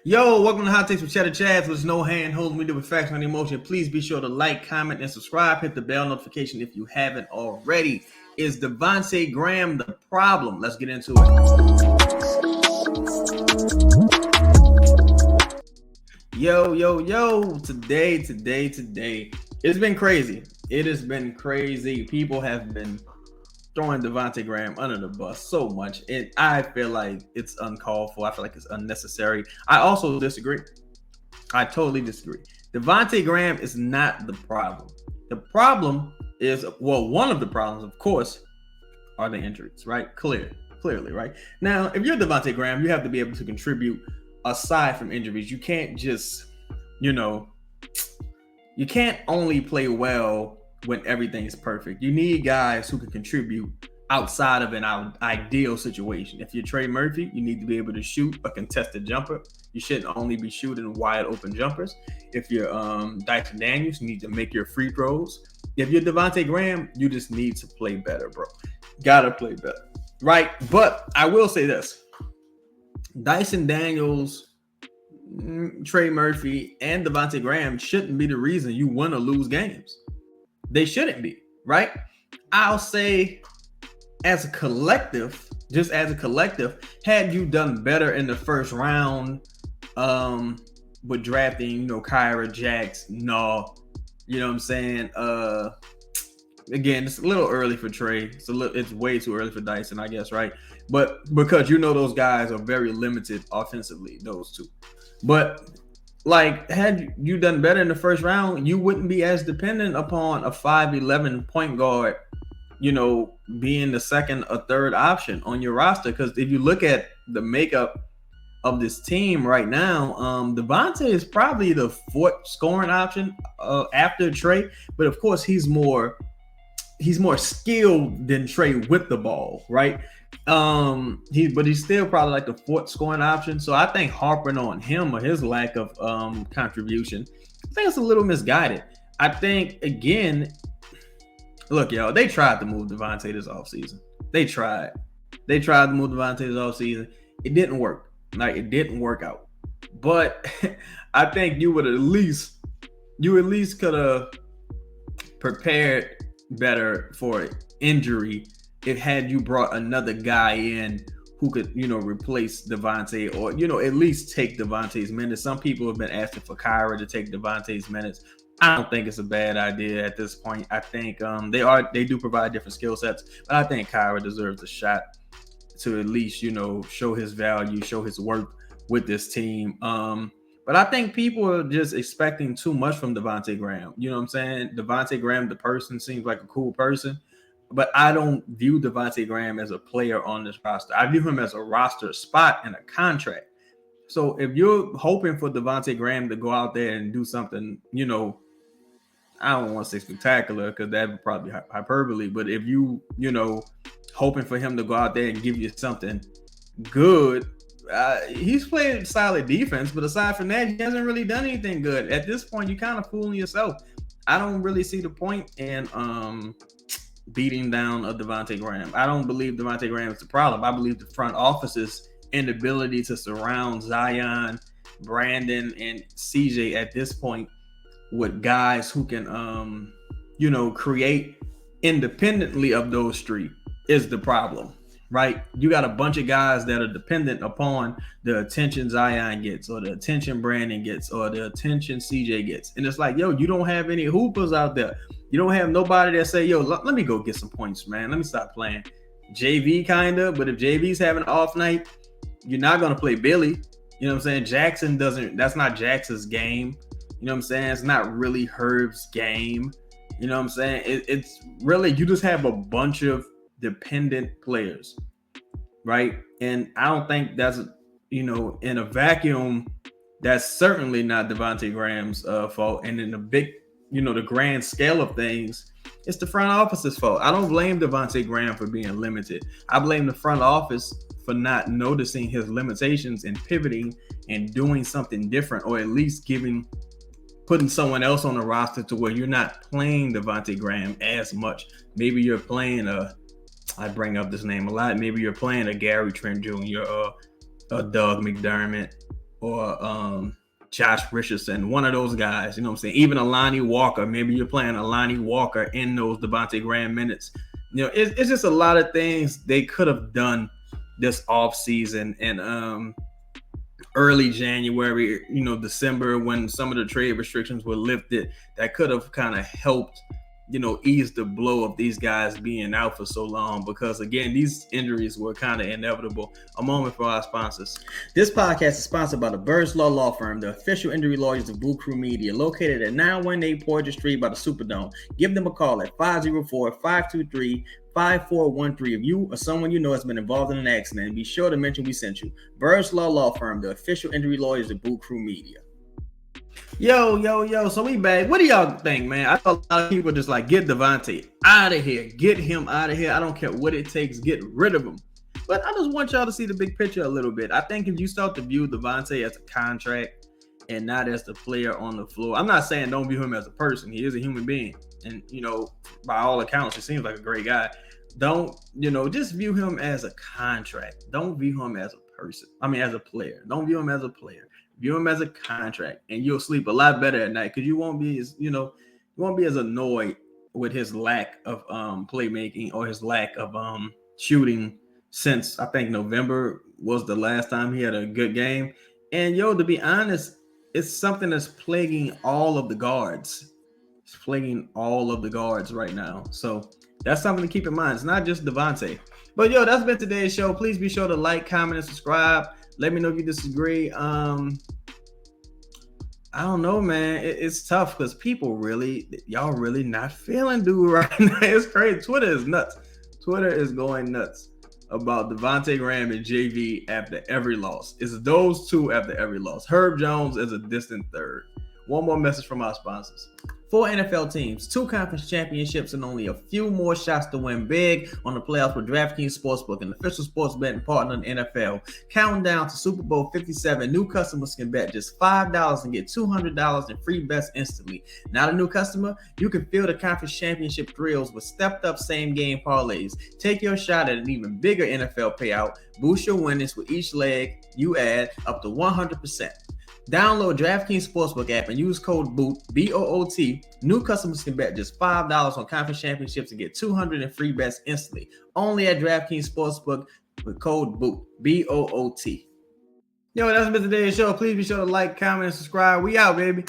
Yo, welcome to Hot Takes with Cheddar Chads. There's no hand holding me to with facts and emotion. Please be sure to like, comment, and subscribe. Hit the bell notification if you haven't already. Is Devonte Graham the problem? Let's get into it. Yo. Today. It's been crazy. It has been crazy. People have been throwing Devonte Graham under the bus so much. And I feel like it's uncalled for. I feel like it's unnecessary. I also disagree. I totally disagree. Devonte Graham is not the problem. The problem is, well, one of the problems, of course, are the injuries, right? Clearly, right? Now, if you're Devonte Graham, you have to be able to contribute aside from injuries. You can't just, you can't only play well when everything's perfect. You need guys who can contribute outside of an ideal situation. If you're Trey Murphy, you need to be able to shoot a contested jumper. You shouldn't only be shooting wide open jumpers. If you're Dyson Daniels, you need to make your free throws. If you're Devonte Graham, you just need to play better, bro. Gotta play better, right? But I will say this: Dyson Daniels, Trey Murphy, and Devonte Graham shouldn't be the reason you win or lose games. They shouldn't be, right? I'll say as a collective, had you done better in the first round with drafting, Kyra, Jax, No, you know what I'm saying? Again, it's a little early for Trey. It's way too early for Dyson, I guess, right? But because those guys are very limited offensively, those two. But had you done better in the first round, you wouldn't be as dependent upon a 5'11" point guard, being the second or third option on your roster. Because if you look at the makeup of this team right now, Devonte is probably the fourth scoring option after Trey. But of course, he's more skilled than Trey with the ball, right? He's still probably like the fourth scoring option. So I think harping on him or his lack of contribution, I think it's a little misguided. I think, again, look, y'all, they tried to move Devonte this offseason. They tried to move Devonte this offseason. It didn't work. It didn't work out. But I think you at least could have prepared better for injury if had you brought another guy in who could, replace Devonte or, at least take Devonte's minutes. Some people have been asking for Kyra to take Devonte's minutes. I don't think it's a bad idea at this point. I think they do provide different skill sets, but I think Kyra deserves a shot to at least, show his value, show his worth with this team. But I think people are just expecting too much from Devonte Graham. You know what I'm saying? Devonte Graham, the person, seems like a cool person, but I don't view Devonte Graham as a player on this roster. I view him as a roster spot and a contract. So if you're hoping for Devonte Graham to go out there and do something, I don't want to say spectacular because that would probably be hyperbole, but if you, hoping for him to go out there and give you something good, he's played solid defense, but aside from that, he hasn't really done anything good. At this point, you're kind of fooling yourself. I don't really see the point in beating down a Devonte Graham. I don't believe Devonte Graham is the problem. I believe the front office's inability to surround Zion, Brandon, and CJ at this point with guys who can, create independently of those three is the problem. Right? You got a bunch of guys that are dependent upon the attention Zion gets or the attention Brandon gets or the attention CJ gets. And it's like, you don't have any hoopers out there. You don't have nobody that say, let me go get some points, man. Let me stop playing. JV kind of, but if JV's having an off night, you're not going to play Billy. You know what I'm saying? That's not Jackson's game. You know what I'm saying? It's not really Herb's game. You know what I'm saying? It's really, you just have a bunch of dependent players, right? And I don't think that's, in a vacuum, that's certainly not Devonte Graham's fault. And in the big, the grand scale of things, it's the front office's fault. I don't blame Devonte Graham for being limited. I blame the front office for not noticing his limitations and pivoting and doing something different, or at least putting someone else on the roster to where you're not playing Devonte Graham as much. Maybe you're playing I bring up this name a lot. Maybe you're playing a Gary Trent Jr., a Doug McDermott, or Josh Richardson, one of those guys. You know what I'm saying? Even Alani Walker. Maybe you're playing Alani Walker in those Devonte Graham minutes. You know, it's just a lot of things they could have done this offseason and early January, you know, December, when some of the trade restrictions were lifted, that could have kind of helped, you know, ease the blow of these guys being out for so long, because again, these injuries were kind of inevitable. A moment for our sponsors. This podcast is sponsored by the Birds Law Firm, the official injury lawyers of Boo Crew Media, located at 918 Porter Street by the Superdome. Give them a call at 504-523-5413 if you or someone you know has been involved in an accident, and be sure to mention we sent you. Birds Law Firm, the official injury lawyers of Boo Crew Media. Yo, so we back. What do y'all think, man? I thought a lot of people just like, get Devonte out of here. Get him out of here. I don't care what it takes. Get rid of him. But I just want y'all to see the big picture a little bit. I think if you start to view Devonte as a contract and not as the player on the floor, I'm not saying don't view him as a person. He is a human being. And, you know, by all accounts, he seems like a great guy. Don't, you know, just view him as a contract. Don't view him as a person. I mean, as a player. Don't view him as a player. View him as a contract, and you'll sleep a lot better at night, because you won't be as, you know, you won't be as annoyed with his lack of playmaking or his lack of shooting since I think November was the last time he had a good game. And to be honest, it's something that's plaguing all of the guards. It's plaguing all of the guards right now. So that's something to keep in mind. It's not just Devonte. But that's been today's show. Please be sure to like, comment, and subscribe. Let me know if you disagree. I don't know, man. It's tough because y'all really not feeling dude right now. It's crazy. Twitter is nuts. Twitter is going nuts about Devonte Graham and JV after every loss. It's those two after every loss. Herb Jones is a distant third. One more message from our sponsors. 4 NFL teams, 2 conference championships, and only a few more shots to win big on the playoffs with DraftKings Sportsbook, an official sports betting partner in the NFL. Counting down to Super Bowl 57, new customers can bet just $5 and get $200 in free bets instantly. Not a new customer? You can feel the conference championship thrills with stepped-up same-game parlays. Take your shot at an even bigger NFL payout. Boost your winnings with each leg you add up to 100%. Download DraftKings Sportsbook app and use code BOOT, B-O-O-T. New customers can bet just $5 on conference championships and get $200 in free bets instantly. Only at DraftKings Sportsbook with code BOOT, B-O-O-T. That's been today's show. Please be sure to like, comment, and subscribe. We out, baby.